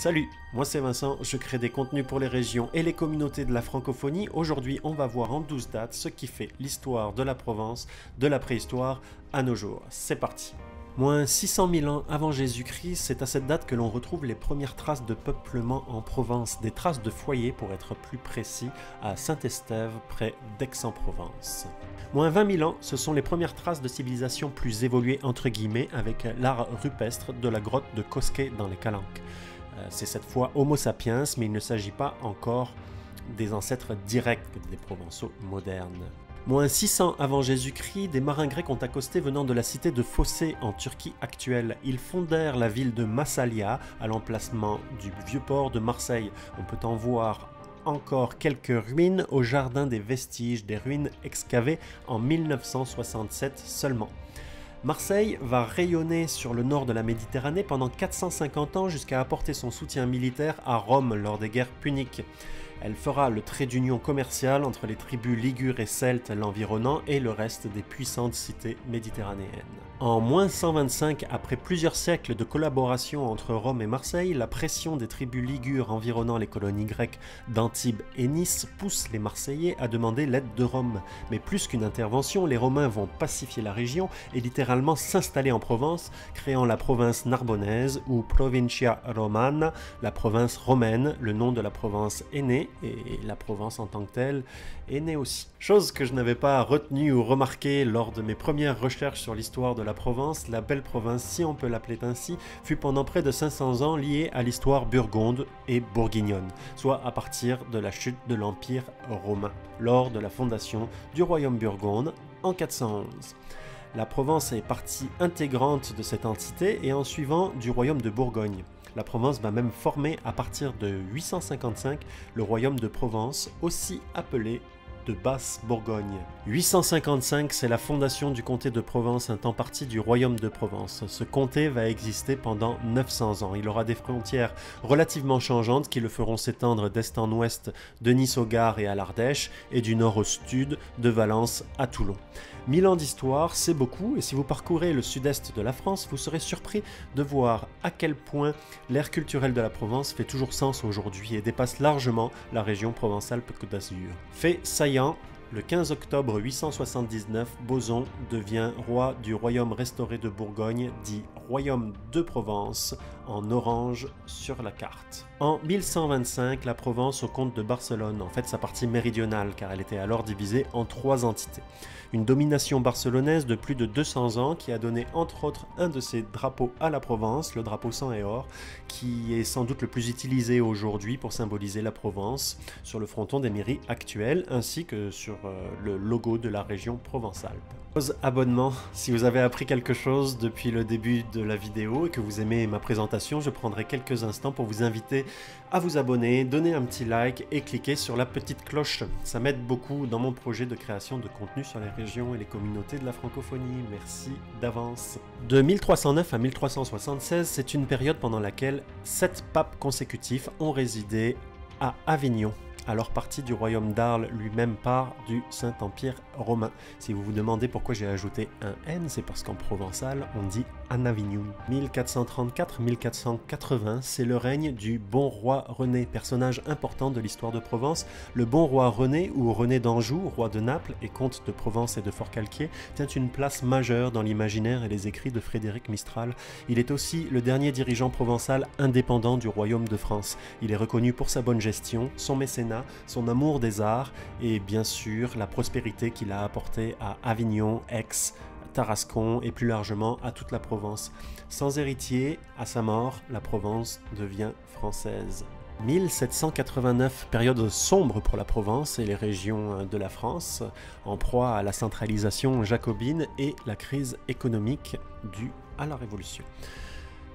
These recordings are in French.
Salut, moi c'est Vincent, je crée des contenus pour les régions et les communautés de la francophonie. Aujourd'hui, on va voir en 12 dates ce qui fait l'histoire de la Provence, de la préhistoire à nos jours. C'est parti. Moins 600 000 ans avant Jésus-Christ, c'est à cette date que l'on retrouve les premières traces de peuplement en Provence, des traces de foyers pour être plus précis, à Saint-Estève, près d'Aix-en-Provence. Moins 20 000 ans, ce sont les premières traces de civilisation plus évoluée entre guillemets avec l'art rupestre de la grotte de Cosquet dans les Calanques. C'est cette fois Homo sapiens, mais il ne s'agit pas encore des ancêtres directs des Provençaux modernes. Moins 600 avant Jésus-Christ, des marins grecs ont accosté venant de la cité de Phocée en Turquie actuelle. Ils fondèrent la ville de Massalia à l'emplacement du vieux port de Marseille. On peut en voir encore quelques ruines au jardin des vestiges, des ruines excavées en 1967 seulement. Marseille va rayonner sur le nord de la Méditerranée pendant 450 ans jusqu'à apporter son soutien militaire à Rome lors des guerres puniques. Elle fera le trait d'union commercial entre les tribus ligures et celtes l'environnant et le reste des puissantes cités méditerranéennes. En moins 125, après plusieurs siècles de collaboration entre Rome et Marseille, la pression des tribus ligures environnant les colonies grecques d'Antibes et Nice pousse les Marseillais à demander l'aide de Rome. Mais plus qu'une intervention, les Romains vont pacifier la région et littéralement s'installer en Provence, créant la province narbonnaise ou Provincia Romana, la province romaine. Le nom de la province est né et la Provence en tant que telle est née aussi. Chose que je n'avais pas retenue ou remarquée lors de mes premières recherches sur l'histoire de la Provence, la belle province, si on peut l'appeler ainsi, fut pendant près de 500 ans liée à l'histoire burgonde et bourguignonne, soit à partir de la chute de l'Empire romain, lors de la fondation du royaume burgonde en 411. La Provence est partie intégrante de cette entité et en suivant du royaume de Bourgogne. La Provence va même former à partir de 855 le royaume de Provence, aussi appelé de Basse-Bourgogne. 855, c'est la fondation du comté de Provence, un temps partie du royaume de Provence. Ce comté va exister pendant 900 ans. Il aura des frontières relativement changeantes qui le feront s'étendre d'est en ouest de Nice au Gard et à l'Ardèche et du nord au sud de Valence à Toulon. 1000 ans d'histoire, c'est beaucoup, et si vous parcourez le sud-est de la France, vous serez surpris de voir à quel point l'ère culturelle de la Provence fait toujours sens aujourd'hui et dépasse largement la région Provence-Alpes-Côte d'Azur. Fait saillant, le 15 octobre 879, Boson devient roi du royaume restauré de Bourgogne, dit royaume de Provence, en orange sur la carte. En 1125, la Provence au comte de Barcelone, en fait sa partie méridionale, car elle était alors divisée en 3 entités. Une domination barcelonaise de plus de 200 ans qui a donné entre autres un de ses drapeaux à la Provence, le drapeau sang et or, qui est sans doute le plus utilisé aujourd'hui pour symboliser la Provence sur le fronton des mairies actuelles, ainsi que sur le logo de la région Provence-Alpes. Abonnement, si vous avez appris quelque chose depuis le début de la vidéo et que vous aimez ma présentation, je prendrai quelques instants pour vous inviter à vous abonner, donner un petit like et cliquer sur la petite cloche. Ça m'aide beaucoup dans mon projet de création de contenu sur les régions et les communautés de la francophonie. Merci d'avance. De 1309 à 1376, c'est une période pendant laquelle 7 papes consécutifs ont résidé à Avignon, alors partie du royaume d'Arles, lui-même part du Saint-Empire romain. Si vous vous demandez pourquoi j'ai ajouté un N, c'est parce qu'en provençal, on dit Anavignon. 1434-1480, c'est le règne du bon roi René, personnage important de l'histoire de Provence. Le bon roi René, ou René d'Anjou, roi de Naples et comte de Provence et de Forcalquier, tient une place majeure dans l'imaginaire et les écrits de Frédéric Mistral. Il est aussi le dernier dirigeant provençal indépendant du royaume de France. Il est reconnu pour sa bonne gestion, son mécénat, son amour des arts et bien sûr la prospérité qu'il a apportée à Avignon, Aix, Tarascon et plus largement à toute la Provence. Sans héritier, à sa mort, la Provence devient française. 1789, période sombre pour la Provence et les régions de la France, en proie à la centralisation jacobine et la crise économique due à la Révolution.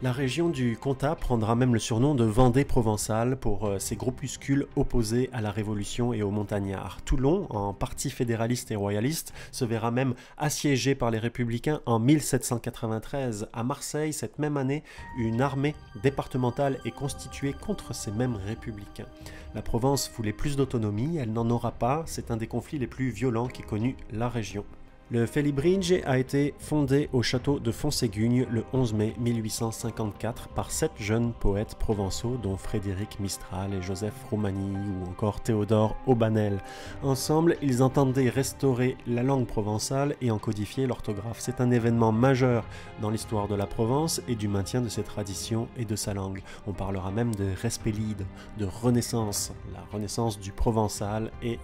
La région du Comtat prendra même le surnom de Vendée provençale pour ses groupuscules opposés à la Révolution et aux montagnards. Toulon, en partie fédéraliste et royaliste, se verra même assiégé par les républicains en 1793. À Marseille, cette même année, une armée départementale est constituée contre ces mêmes républicains. La Provence voulait plus d'autonomie, elle n'en aura pas, c'est un des conflits les plus violents qu'ait connu la région. Le Félibrige a été fondé au château de Fonségugne le 11 mai 1854 par 7 jeunes poètes provençaux dont Frédéric Mistral et Joseph Roumanie ou encore Théodore Aubanel. Ensemble, ils entendaient restaurer la langue provençale et en codifier l'orthographe. C'est un événement majeur dans l'histoire de la Provence et du maintien de ses traditions et de sa langue. On parlera même de Respélide, de renaissance, la renaissance du provençal et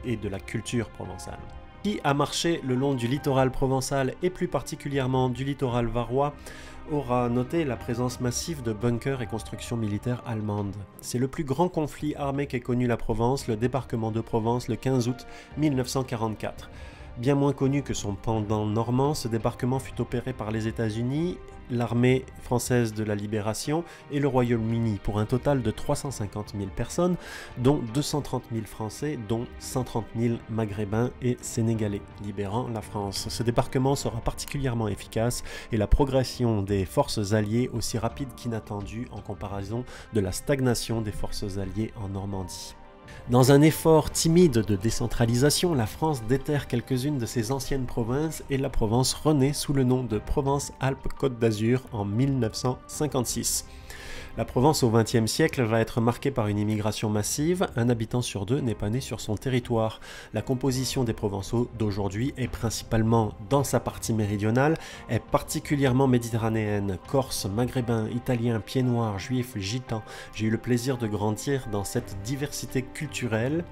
de la culture provençale. Qui a marché le long du littoral provençal et plus particulièrement du littoral varois aura noté la présence massive de bunkers et constructions militaires allemandes. C'est le plus grand conflit armé qu'ait connu la Provence, le débarquement de Provence le 15 août 1944. Bien moins connu que son pendant normand, ce débarquement fut opéré par les États-Unis, l'armée française de la Libération et le Royaume-Uni pour un total de 350 000 personnes, dont 230 000 Français, dont 130 000 Maghrébins et Sénégalais, libérant la France. Ce débarquement sera particulièrement efficace et la progression des forces alliées aussi rapide qu'inattendue en comparaison de la stagnation des forces alliées en Normandie. Dans un effort timide de décentralisation, la France déterre quelques-unes de ses anciennes provinces et la Provence renaît sous le nom de Provence-Alpes-Côte d'Azur en 1956. La Provence au XXe siècle va être marquée par une immigration massive, un habitant sur deux n'est pas né sur son territoire. La composition des Provençaux d'aujourd'hui est principalement, dans sa partie méridionale, est particulièrement méditerranéenne. Corse, maghrébins, italiens, pieds noirs, juifs, gitans. J'ai eu le plaisir de grandir dans cette diversité culturelle.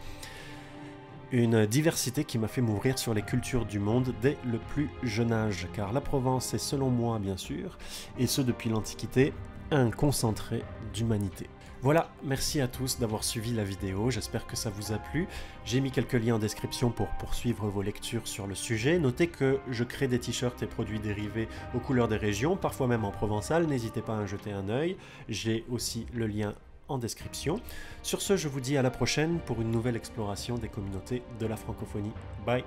Une diversité qui m'a fait m'ouvrir sur les cultures du monde dès le plus jeune âge, car la Provence est selon moi bien sûr, et ce depuis l'Antiquité, un concentré d'humanité. Voilà, merci à tous d'avoir suivi la vidéo, j'espère que ça vous a plu. J'ai mis quelques liens en description pour poursuivre vos lectures sur le sujet. Notez que je crée des t-shirts et produits dérivés aux couleurs des régions, parfois même en provençal, n'hésitez pas à en jeter un œil. J'ai aussi le lien en description. Sur ce, je vous dis à la prochaine pour une nouvelle exploration des communautés de la francophonie. Bye!